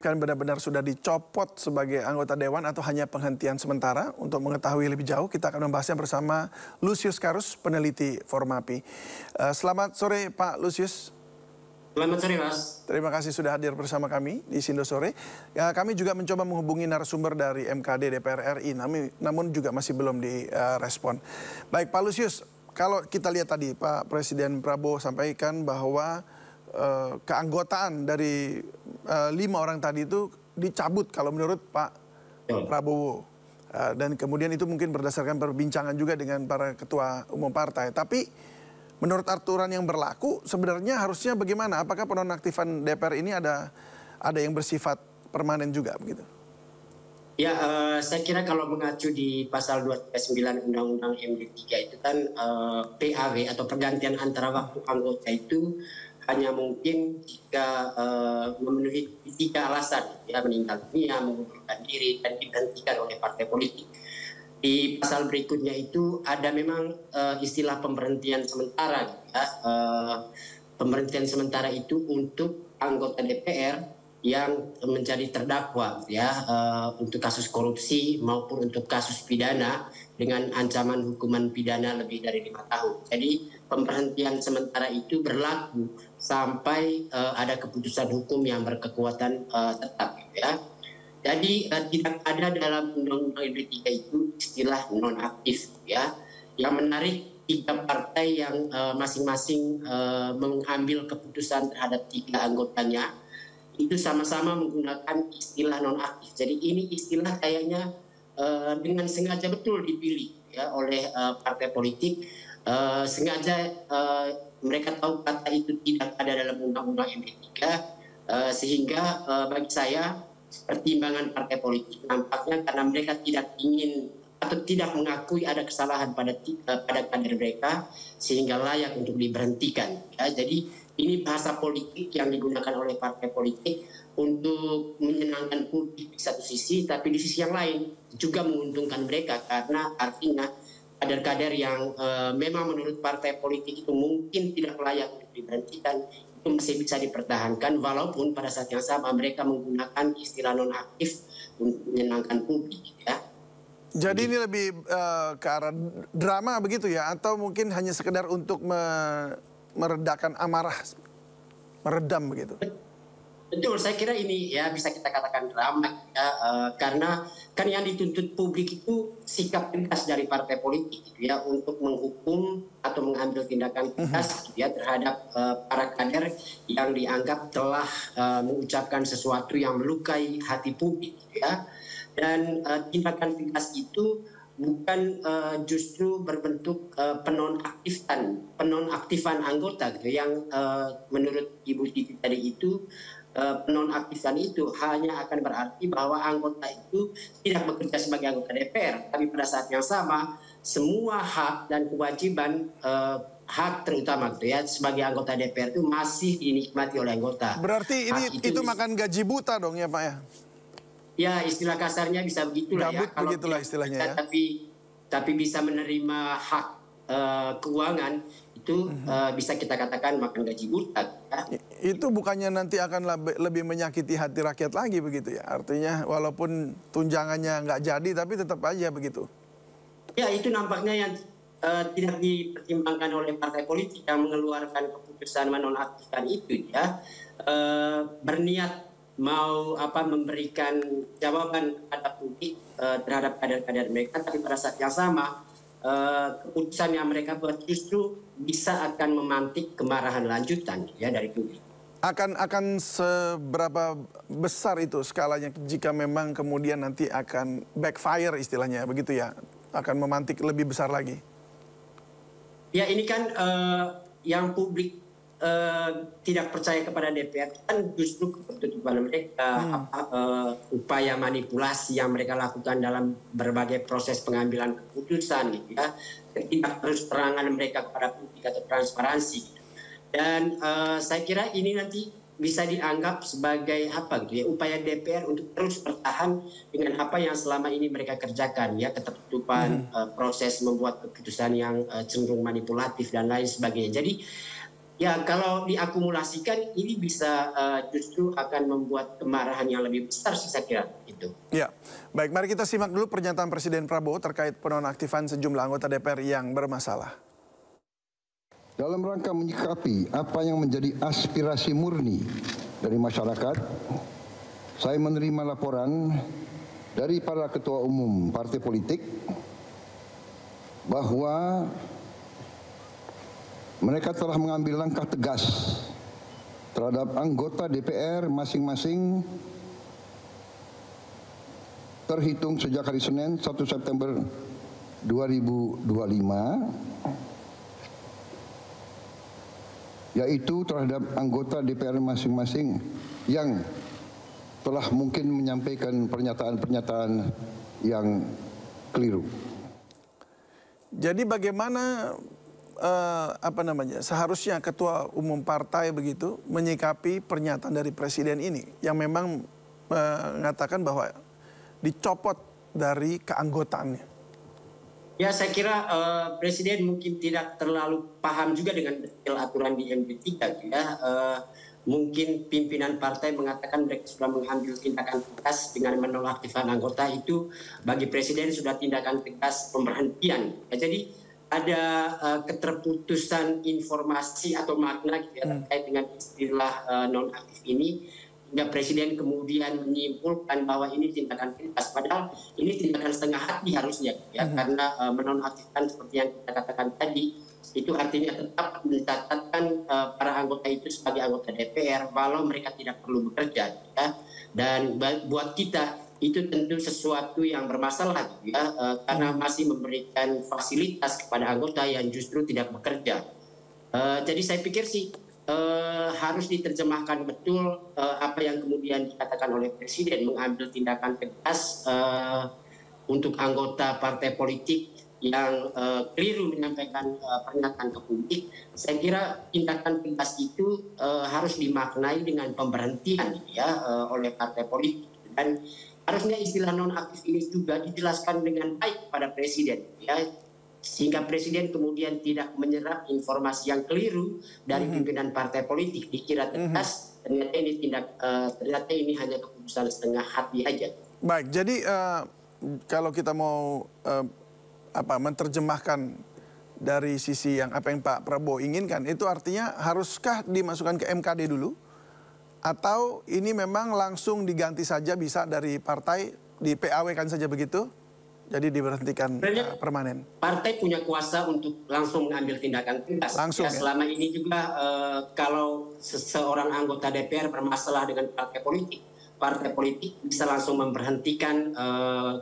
memastikan benar-benar sudah dicopot sebagai anggota dewan atau hanya penghentian sementara. Untuk mengetahui lebih jauh, kita akan membahasnya bersama Lusius Karus, peneliti Formapi. Selamat sore Pak Lusius. Selamat sore Mas. Terima kasih sudah hadir bersama kami di Sindo Sore. Ya, kami juga mencoba menghubungi narasumber dari MKD DPR RI, namun juga masih belum direspon. Baik Pak Lusius, kalau kita lihat tadi Pak Presiden Prabowo sampaikan bahwa keanggotaan dari 5 orang tadi itu dicabut kalau menurut Pak Prabowo. Dan kemudian itu mungkin berdasarkan perbincangan juga dengan para ketua umum partai. Tapi menurut aturan yang berlaku sebenarnya harusnya bagaimana? Apakah penonaktifan DPR ini ada yang bersifat permanen juga begitu? Ya, saya kira kalau mengacu di pasal 239 Undang-Undang MD3 itu kan PAW atau pergantian antara waktu anggota itu hanya mungkin jika memenuhi 3 alasan, ya, meninggal dunia, mengundurkan diri, dan digantikan oleh partai politik. Di pasal berikutnya itu ada memang istilah pemberhentian sementara, ya. Pemberhentian sementara itu untuk anggota DPR yang menjadi terdakwa, ya, untuk kasus korupsi maupun untuk kasus pidana dengan ancaman hukuman pidana lebih dari 5 tahun. Jadi pemberhentian sementara itu berlaku sampai ada keputusan hukum yang berkekuatan tetap, ya. Jadi tidak ada dalam Undang-Undang MD3 itu istilah nonaktif, ya. Yang menarik 3 partai yang masing-masing mengambil keputusan terhadap 3 anggotanya itu sama-sama menggunakan istilah nonaktif. Jadi ini istilah kayaknya dengan sengaja betul dipilih, ya, oleh partai politik. Sengaja mereka tahu kata itu tidak ada dalam Undang-Undang MD3, sehingga bagi saya pertimbangan partai politik nampaknya karena mereka tidak ingin atau tidak mengakui ada kesalahan pada kader mereka sehingga layak untuk diberhentikan, ya. Jadi ini bahasa politik yang digunakan oleh partai politik untuk menyenangkan publik di satu sisi, tapi di sisi yang lain juga menguntungkan mereka karena artinya kader-kader yang memang menurut partai politik itu mungkin tidak layak untuk diberhentikan itu masih bisa dipertahankan walaupun pada saat yang sama mereka menggunakan istilah nonaktif untuk menyenangkan publik, ya. Jadi ini lebih ke arah drama begitu ya, atau mungkin hanya sekedar untuk meredakan amarah, meredam begitu? Betul, saya kira ini ya bisa kita katakan drama, ya, karena kan yang dituntut publik itu sikap tegas dari partai politik, gitu ya, untuk menghukum atau mengambil tindakan tegas, gitu ya, terhadap para kader yang dianggap telah mengucapkan sesuatu yang melukai hati publik, gitu ya. Dan tindakan tegas itu bukan justru berbentuk penonaktifan anggota, gitu, yang menurut Ibu Titi tadi itu penonaktifan itu hanya akan berarti bahwa anggota itu tidak bekerja sebagai anggota DPR, tapi pada saat yang sama semua hak dan kewajiban hak terutama, gitu ya, sebagai anggota DPR itu masih dinikmati oleh anggota. Berarti itu makan gaji buta dong ya Pak ya? Ya, istilah kasarnya bisa begitulah, ya. Kalau begitulah istilahnya, ya. Tapi bisa menerima hak keuangan itu bisa kita katakan makan gaji buta, ya. Itu bukannya nanti akan lebih menyakiti hati rakyat lagi begitu ya? Artinya walaupun tunjangannya nggak jadi tapi tetap aja begitu. Ya, itu nampaknya yang tidak dipertimbangkan oleh partai politik yang mengeluarkan keputusan menonaktifkan itu, ya. Berniat mau memberikan jawaban kepada publik terhadap kader-kader mereka, tapi pada saat yang sama keputusan yang mereka buat justru bisa akan memantik kemarahan lanjutan, ya, dari publik. Akan seberapa besar itu skalanya jika memang kemudian nanti akan backfire istilahnya begitu ya, akan memantik lebih besar lagi? Ya, ini kan yang publik tidak percaya kepada DPR kan justru keputusan mereka, upaya manipulasi yang mereka lakukan dalam berbagai proses pengambilan keputusan, gitu ya, tidak terus terangan mereka kepada publik atau transparansi, gitu. Dan saya kira ini nanti bisa dianggap sebagai gitu ya, upaya DPR untuk terus bertahan dengan apa yang selama ini mereka kerjakan, ya, ketertutupan proses membuat keputusan yang cenderung manipulatif dan lain sebagainya. Jadi Ya, kalau diakumulasikan ini bisa justru akan membuat kemarahan yang lebih besar sih saya kira itu. Ya, baik, mari kita simak dulu pernyataan Presiden Prabowo terkait penonaktifan sejumlah anggota DPR yang bermasalah. Dalam rangka menyikapi apa yang menjadi aspirasi murni dari masyarakat, saya menerima laporan dari para ketua umum partai politik bahwa mereka telah mengambil langkah tegas terhadap anggota DPR masing-masing terhitung sejak hari Senin 1 September 2025, yaitu terhadap anggota DPR masing-masing yang telah mungkin menyampaikan pernyataan-pernyataan yang keliru. Jadi bagaimana seharusnya ketua umum partai begitu menyikapi pernyataan dari presiden ini yang memang mengatakan bahwa dicopot dari keanggotaannya? Ya, saya kira presiden mungkin tidak terlalu paham juga dengan detail aturan di MD3 ya. Mungkin pimpinan partai mengatakan mereka sudah mengambil tindakan tegas dengan menonaktifkan anggota, itu bagi presiden sudah tindakan tegas pemberhentian. Ya, jadi ada keterputusan informasi atau makna terkait dengan istilah nonaktif ini, hingga presiden kemudian menyimpulkan bahwa ini tindakan tegas, padahal ini tindakan setengah hati harusnya ya, karena menonaktifkan seperti yang kita katakan tadi itu artinya tetap mencatatkan para anggota itu sebagai anggota DPR walau mereka tidak perlu bekerja ya. Dan buat kita itu tentu sesuatu yang bermasalah ya, karena masih memberikan fasilitas kepada anggota yang justru tidak bekerja. Jadi saya pikir sih harus diterjemahkan betul apa yang kemudian dikatakan oleh presiden, mengambil tindakan tegas untuk anggota partai politik yang keliru menyampaikan pernyataan ke publik. Saya kira tindakan tegas itu harus dimaknai dengan pemberhentian ya oleh partai politik, dan harusnya istilah nonaktif ini juga dijelaskan dengan baik pada presiden ya, sehingga presiden kemudian tidak menyerap informasi yang keliru dari pimpinan partai politik, dikira tegas, ternyata ini hanya keputusan setengah hati aja. Baik, jadi kalau kita mau menerjemahkan dari sisi yang apa yang Pak Prabowo inginkan, itu artinya haruskah dimasukkan ke MKD dulu? Atau ini memang langsung diganti saja, bisa dari partai di PAW kan saja begitu? Jadi diberhentikan permanen. Partai punya kuasa untuk langsung mengambil tindakan tegas. Langsung, ya, selama ini juga kalau seseorang anggota DPR bermasalah dengan partai politik bisa langsung memberhentikan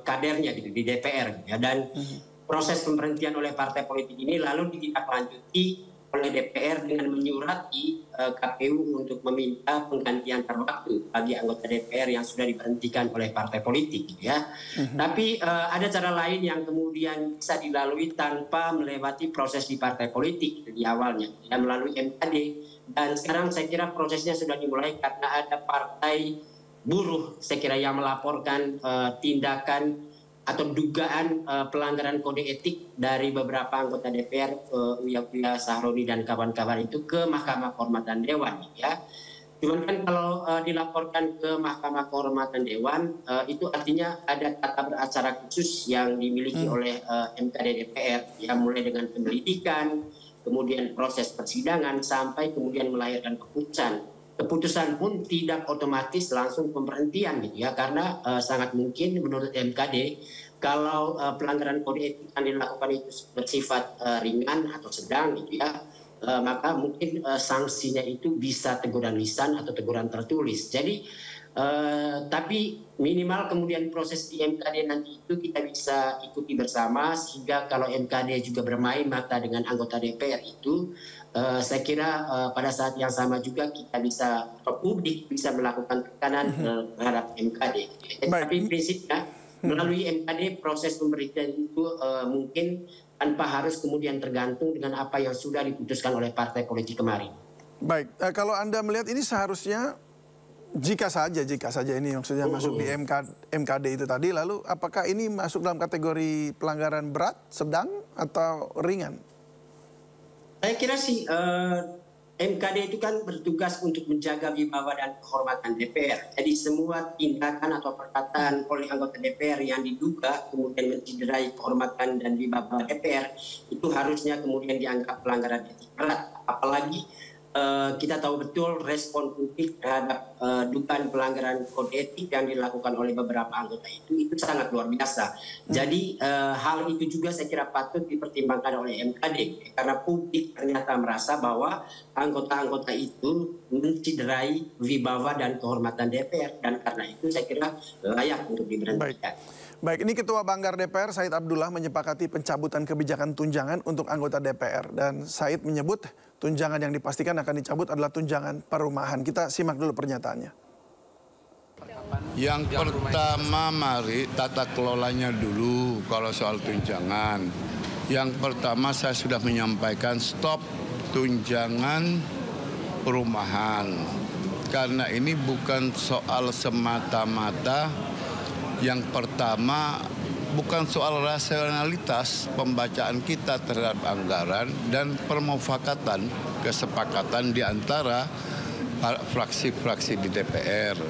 kadernya di DPR. Ya, dan proses pemberhentian oleh partai politik ini lalu ditindaklanjuti oleh DPR dengan menyurati KPU untuk meminta penggantian terwaktu bagi anggota DPR yang sudah diberhentikan oleh partai politik ya. Tapi ada cara lain yang kemudian bisa dilalui tanpa melewati proses di partai politik di awalnya ya, melalui MKD. Dan sekarang saya kira prosesnya sudah dimulai karena ada partai buruh saya kira yang melaporkan tindakan atau dugaan pelanggaran kode etik dari beberapa anggota DPR, Uya Sahroni dan kawan-kawan itu ke Mahkamah Kehormatan Dewan ya. Cuman kan kalau dilaporkan ke Mahkamah Kehormatan Dewan itu artinya ada tata beracara khusus yang dimiliki oleh MKD DPR ya, mulai dengan penyelidikan, kemudian proses persidangan sampai kemudian melahirkan keputusan. Keputusan pun tidak otomatis langsung pemberhentian gitu ya, karena sangat mungkin menurut MKD kalau pelanggaran kode etik yang dilakukan itu bersifat ringan atau sedang gitu ya, maka mungkin sanksinya itu bisa teguran lisan atau teguran tertulis. Jadi tapi minimal kemudian proses di MKD nanti itu kita bisa ikuti bersama, sehingga kalau MKD juga bermain mata dengan anggota DPR itu, saya kira pada saat yang sama juga kita bisa, atau publik bisa melakukan tekanan terhadap MKD. Tapi prinsipnya melalui MKD proses pemberhentian itu mungkin tanpa harus kemudian tergantung dengan apa yang sudah diputuskan oleh partai politik kemarin. Baik, kalau Anda melihat ini seharusnya jika saja ini maksudnya masuk di MKD itu tadi, lalu apakah ini masuk dalam kategori pelanggaran berat, sedang, atau ringan? Saya kira sih MKD itu kan bertugas untuk menjaga wibawa dan kehormatan DPR. Jadi semua tindakan atau perkataan oleh anggota DPR yang diduga kemudian mencederai kehormatan dan wibawa DPR itu harusnya kemudian dianggap pelanggaran etik berat. Apalagi kita tahu betul respon publik terhadap dugaan pelanggaran kode etik yang dilakukan oleh beberapa anggota itu sangat luar biasa. Jadi hal itu juga saya kira patut dipertimbangkan oleh MKD karena publik ternyata merasa bahwa anggota-anggota itu mencederai wibawa dan kehormatan DPR dan karena itu saya kira layak untuk diberhentikan. Baik, ini Ketua Banggar DPR Said Abdullah menyepakati pencabutan kebijakan tunjangan untuk anggota DPR. Dan Said menyebut tunjangan yang dipastikan akan dicabut adalah tunjangan perumahan. Kita simak dulu pernyataannya. Yang pertama mari tata kelolanya dulu kalau soal tunjangan. Yang pertama saya sudah menyampaikan stop tunjangan perumahan. Karena ini bukan soal semata-mata. Yang pertama, bukan soal rasionalitas pembacaan kita terhadap anggaran dan permufakatan kesepakatan di antara fraksi-fraksi di DPR.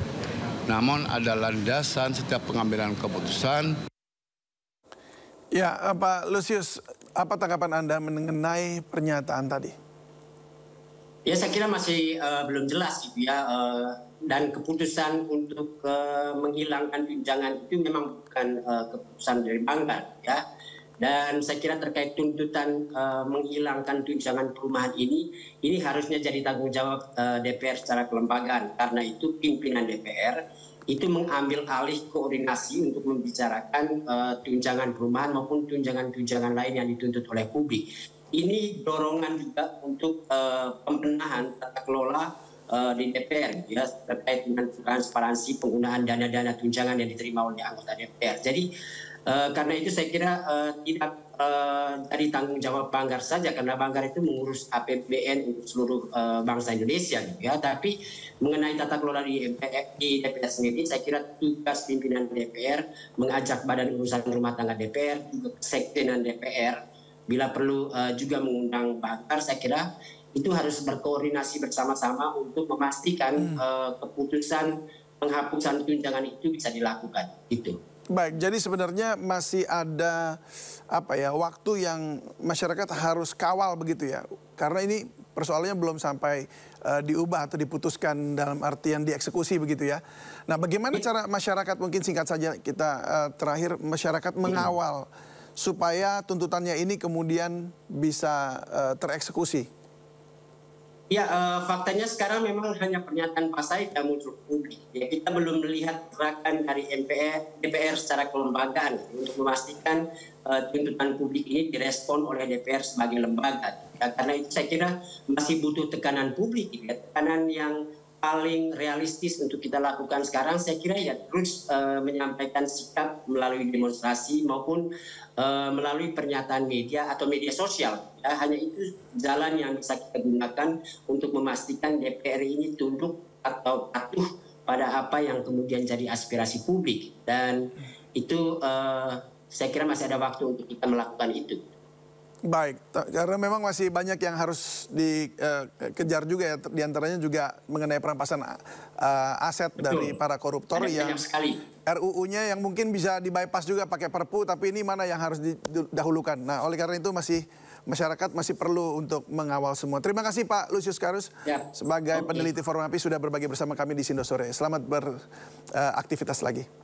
Namun ada landasan setiap pengambilan keputusan. Ya, Pak Lusius, apa tanggapan Anda mengenai pernyataan tadi? Ya, saya kira masih belum jelas gitu ya. Dan keputusan untuk menghilangkan tunjangan itu memang bukan keputusan dari Banggar ya. Dan saya kira terkait tuntutan menghilangkan tunjangan perumahan ini harusnya jadi tanggung jawab DPR secara kelembagaan. Karena itu pimpinan DPR itu mengambil alih koordinasi untuk membicarakan tunjangan perumahan maupun tunjangan-tunjangan lain yang dituntut oleh publik. Ini dorongan juga untuk pembenahan tata kelola di DPR ya, terkait dengan transparansi penggunaan dana-dana tunjangan yang diterima oleh anggota DPR. Jadi karena itu saya kira tidak dari tanggung jawab Banggar saja karena Banggar itu mengurus APBN untuk seluruh bangsa Indonesia gitu ya. Tapi mengenai tata kelola di DPR sendiri saya kira tugas pimpinan DPR mengajak Badan Urusan Rumah Tangga DPR juga Sekjenan DPR bila perlu juga mengundang Banggar. Saya kira itu harus berkoordinasi bersama-sama untuk memastikan keputusan penghapusan tunjangan itu bisa dilakukan. Gitu. Baik, jadi sebenarnya masih ada waktu yang masyarakat harus kawal begitu ya. Karena ini persoalannya belum sampai diubah atau diputuskan dalam artian dieksekusi begitu ya. Nah, bagaimana cara masyarakat, mungkin singkat saja kita terakhir, masyarakat mengawal supaya tuntutannya ini kemudian bisa tereksekusi? Ya, faktanya sekarang memang hanya pernyataan Pak Said yang muncul publik. Ya, kita belum melihat gerakan dari DPR secara kelembagaan untuk memastikan tuntutan publik ini direspon oleh DPR sebagai lembaga. Ya, karena itu saya kira masih butuh tekanan publik, ya, tekanan yang paling realistis untuk kita lakukan sekarang saya kira ya terus menyampaikan sikap melalui demonstrasi maupun melalui pernyataan media atau media sosial. Ya, hanya itu jalan yang bisa kita gunakan untuk memastikan DPR ini tunduk atau patuh pada apa yang kemudian jadi aspirasi publik. Dan itu saya kira masih ada waktu untuk kita melakukan itu. Baik, karena memang masih banyak yang harus dikejar juga ya, diantaranya juga mengenai perampasan aset dari para koruptor yang RUU-nya yang mungkin bisa di-bypass juga pakai Perpu, tapi ini mana yang harus didahulukan. Nah, oleh karena itu masyarakat masih perlu untuk mengawal semua. Terima kasih Pak Lusius Karus sebagai peneliti Forum API sudah berbagi bersama kami di Sindo Sore. Selamat beraktivitas lagi.